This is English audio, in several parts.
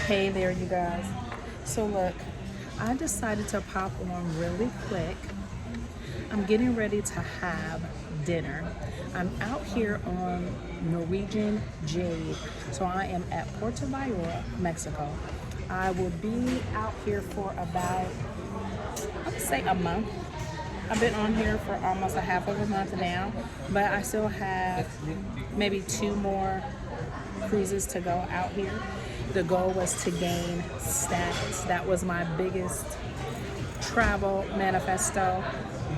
Hey there, you guys. So look, I decided to pop on really quick. I'm getting ready to have dinner. I'm out here on Norwegian Jade. So I am at Puerto Vallarta, Mexico. I will be out here for about, I would say, a month. I've been on here for almost a half of a month now, but I still have maybe 2 more cruises to go out here. The goal was to gain status. That was my biggest travel manifesto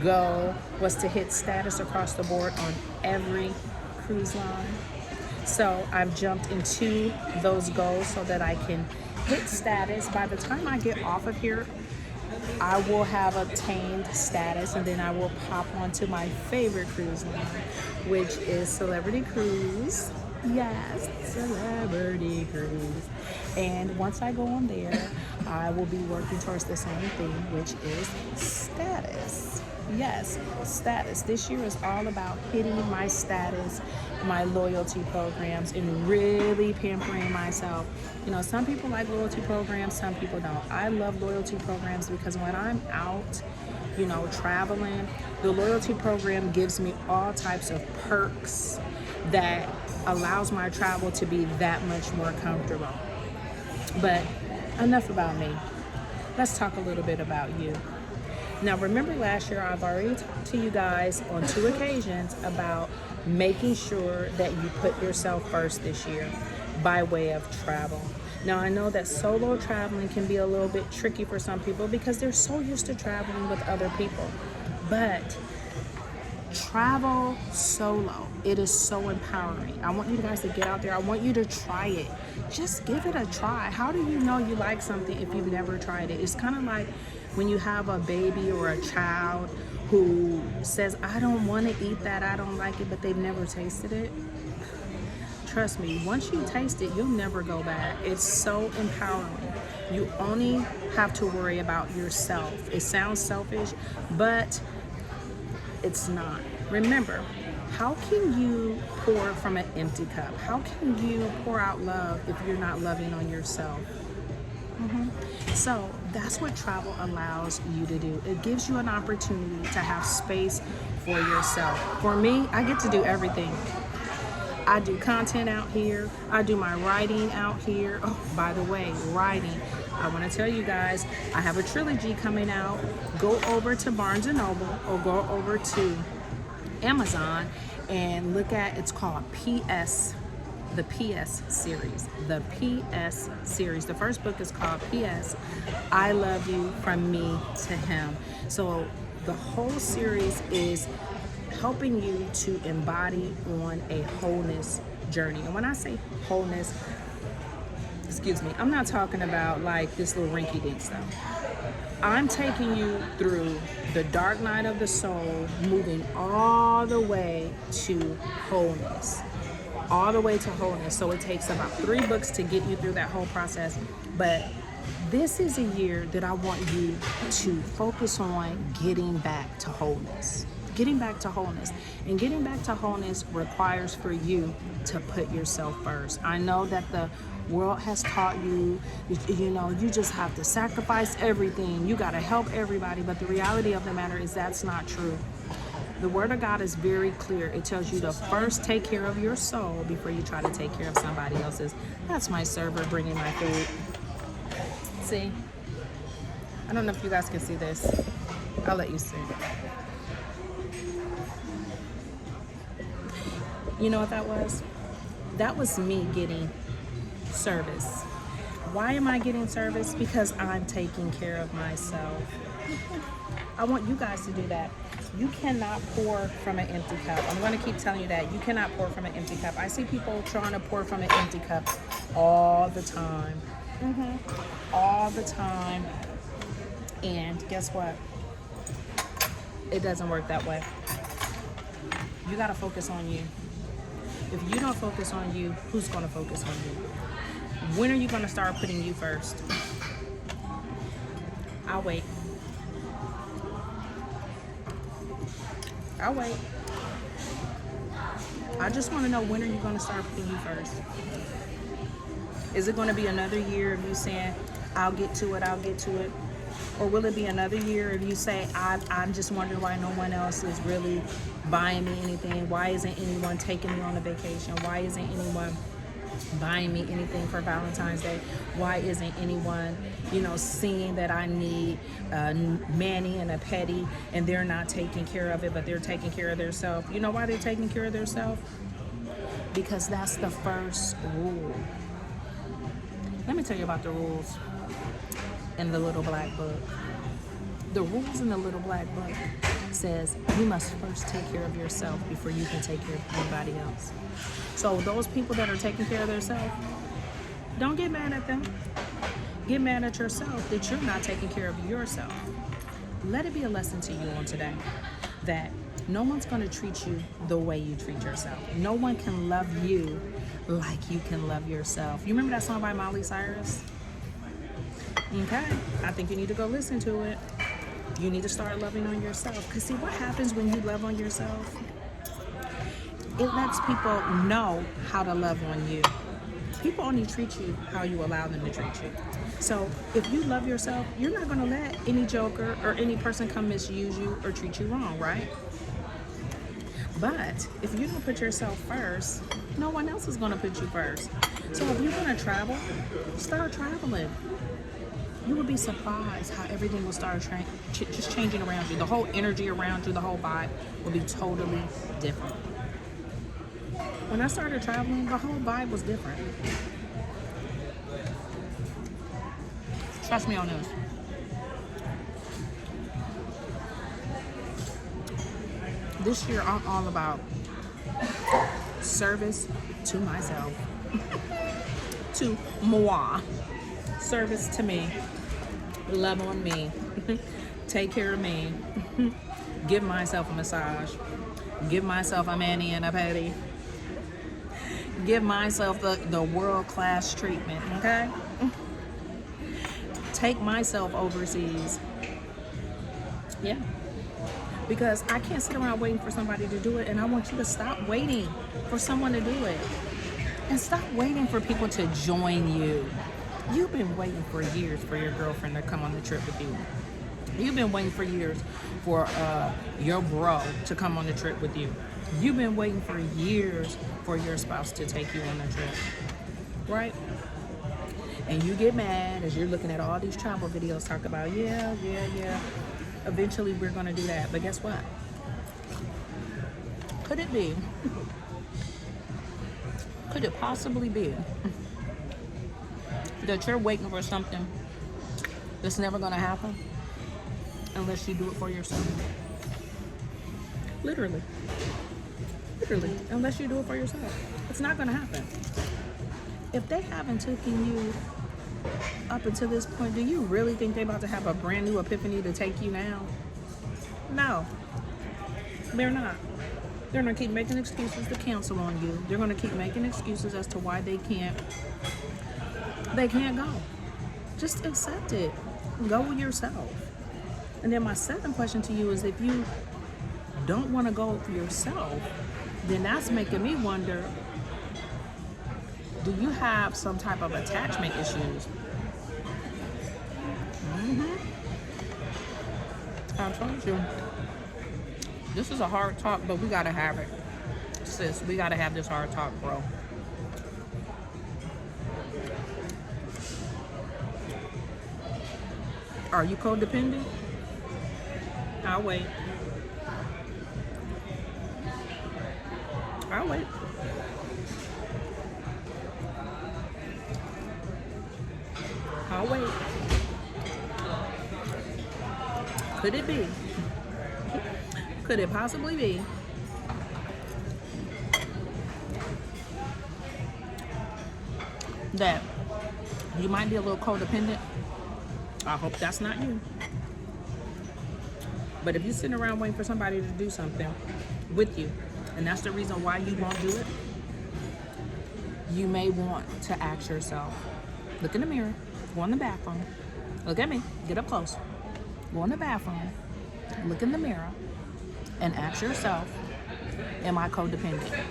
goal, was to hit status across the board on every cruise line. So I've jumped into those goals so that I can hit status. By the time I get off of here, I will have obtained status, and then I will pop onto my favorite cruise line, which is Celebrity Cruise. Yes, Celebrity Cruise. And once I go on there, I will be working towards the same thing, which is status. Yes, status. This year is all about hitting my status, my loyalty programs, and really pampering myself. You know, some people like loyalty programs, some people don't. I love loyalty programs because when I'm out, you know, traveling, the loyalty program gives me all types of perks that allows my travel to be that much more comfortable. But enough about me. Let's talk a little bit about you. Now, remember last year, I've already talked to you guys on 2 occasions about making sure that you put yourself first this year by way of travel. Now, I know that solo traveling can be a little bit tricky for some people because they're so used to traveling with other people. But travel solo, it is so empowering. I want you guys to get out there. I want you to try it. Just give it a try. How do you know you like something if you've never tried it? It's kind of like when you have a baby or a child who says, I don't want to eat that, I don't like it, but they've never tasted it. Trust me, once you taste it, you'll never go back. It's so empowering. You only have to worry about yourself. It sounds selfish, but it's not. Remember, how can you pour from an empty cup? How can you pour out love if you're not loving on yourself? So that's what travel allows you to do. It gives you an opportunity to have space for yourself. For me, I get to do everything. I do content out here. I do my writing out here. Oh, by the way, writing. I want to tell you guys, I have a trilogy coming out. Go over to Barnes & Noble or go over to Amazon and look at, it's called PS, the PS series. The PS series. The first book is called PS, I Love You From Me to Him. So the whole series is helping you to embody on a wholeness journey. And when I say wholeness, excuse me, I'm not talking about like this little rinky-dink stuff. I'm taking you through the dark night of the soul, moving all the way to wholeness. All the way to wholeness. So it takes about 3 books to get you through that whole process. But this is a year that I want you to focus on getting back to wholeness. Getting back to wholeness. And getting back to wholeness requires for you to put yourself first. I know that the world has taught you, you know, you just have to sacrifice everything. You got to help everybody. But the reality of the matter is that's not true. The Word of God is very clear. It tells you to first take care of your soul before you try to take care of somebody else's. That's my server bringing my food. See? I don't know if you guys can see this. I'll let you see. You know what that was? That was me getting service. Why am I getting service? Because I'm taking care of myself. I want you guys to do that. You cannot pour from an empty cup. I'm going to keep telling you that. You cannot pour from an empty cup. I see people trying to pour from an empty cup all the time. All the time. And guess what? It doesn't work that way. You got to focus on you. If you don't focus on you, who's going to focus on you? When are you going to start putting you first? I'll wait. I'll wait. I just want to know, when are you going to start putting you first? Is it going to be another year of you saying, I'll get to it, I'll get to it? Or will it be another year if you say, I'm just wondering why no one else is really buying me anything? Why isn't anyone taking me on a vacation? Why isn't anyone buying me anything for Valentine's Day? Why isn't anyone, seeing that I need a mani and a pedi and they're not taking care of it, but they're taking care of themselves? You know why they're taking care of themselves? Because that's the first rule. Let me tell you about the rules in the little black book. The rules in the little black book says you must first take care of yourself before you can take care of anybody else. So those people that are taking care of themselves, don't get mad at them. Get mad at yourself that you're not taking care of yourself. Let it be a lesson to you on today that no one's going to treat you the way you treat yourself. No one can love you like you can love yourself. You remember that song by Miley Cyrus? Okay, I think you need to go listen to it. You need to start loving on yourself. Because see, what happens when you love on yourself? It lets people know how to love on you. People only treat you how you allow them to treat you. So if you love yourself, you're not going to let any joker or any person come misuse you or treat you wrong, right? But if you don't put yourself first, no one else is going to put you first. So if you're going to travel, start traveling. You would be surprised how everything will start just changing around you. The whole energy around you, the whole vibe will be totally different. When I started traveling, the whole vibe was different. Trust me on this. This year, I'm all about service to myself, to moi, service to me, love on me, take care of me, give myself a massage, give myself a mani and a pedi, give myself the world-class treatment, okay? Take myself overseas. Yeah. Because I can't sit around waiting for somebody to do it, and I want you to stop waiting for someone to do it. And stop waiting for people to join you. You've been waiting for years for your girlfriend to come on the trip with you. You've been waiting for years for your bro to come on the trip with you. You've been waiting for years for your spouse to take you on the trip, right? And you get mad as you're looking at all these travel videos talk about, yeah. Eventually we're gonna do that. But guess what? Could it be? Could it possibly be that you're waiting for something that's never gonna happen unless you do it for yourself? Literally, unless you do it for yourself, it's not gonna happen. If they haven't taken you up until this point, do you really think they're about to have a brand new epiphany to take you now? No, they're not. They're gonna keep making excuses to cancel on you. They're gonna keep making excuses as to why they can't go. Just accept it. Go with yourself. And then my second question to you is, if you don't want to go for yourself, then that's making me wonder, do you have some type of attachment issues? I told you. This is a hard talk, but we gotta have it. Sis, we gotta have this hard talk, bro. Are you codependent? I'll wait. I'll wait. I'll wait. Could it be? Could it possibly be that you might be a little codependent? I hope that's not you. But if you're sitting around waiting for somebody to do something with you, and that's the reason why you won't do it, you may want to ask yourself, look in the mirror, go in the bathroom, look at me, get up close, go in the bathroom, look in the mirror, and ask yourself, am I codependent?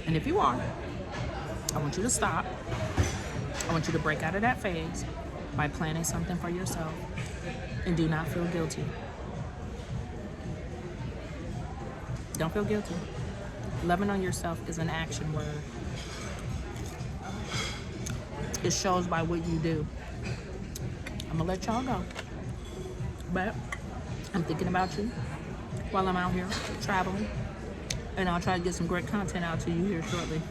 And if you are, I want you to stop I want you to break out of that phase by planning something for yourself and do not feel guilty. Don't feel guilty. Loving on yourself is an action word. It shows by what you do. I'm gonna let y'all go. But I'm thinking about you while I'm out here traveling. And I'll try to get some great content out to you here shortly.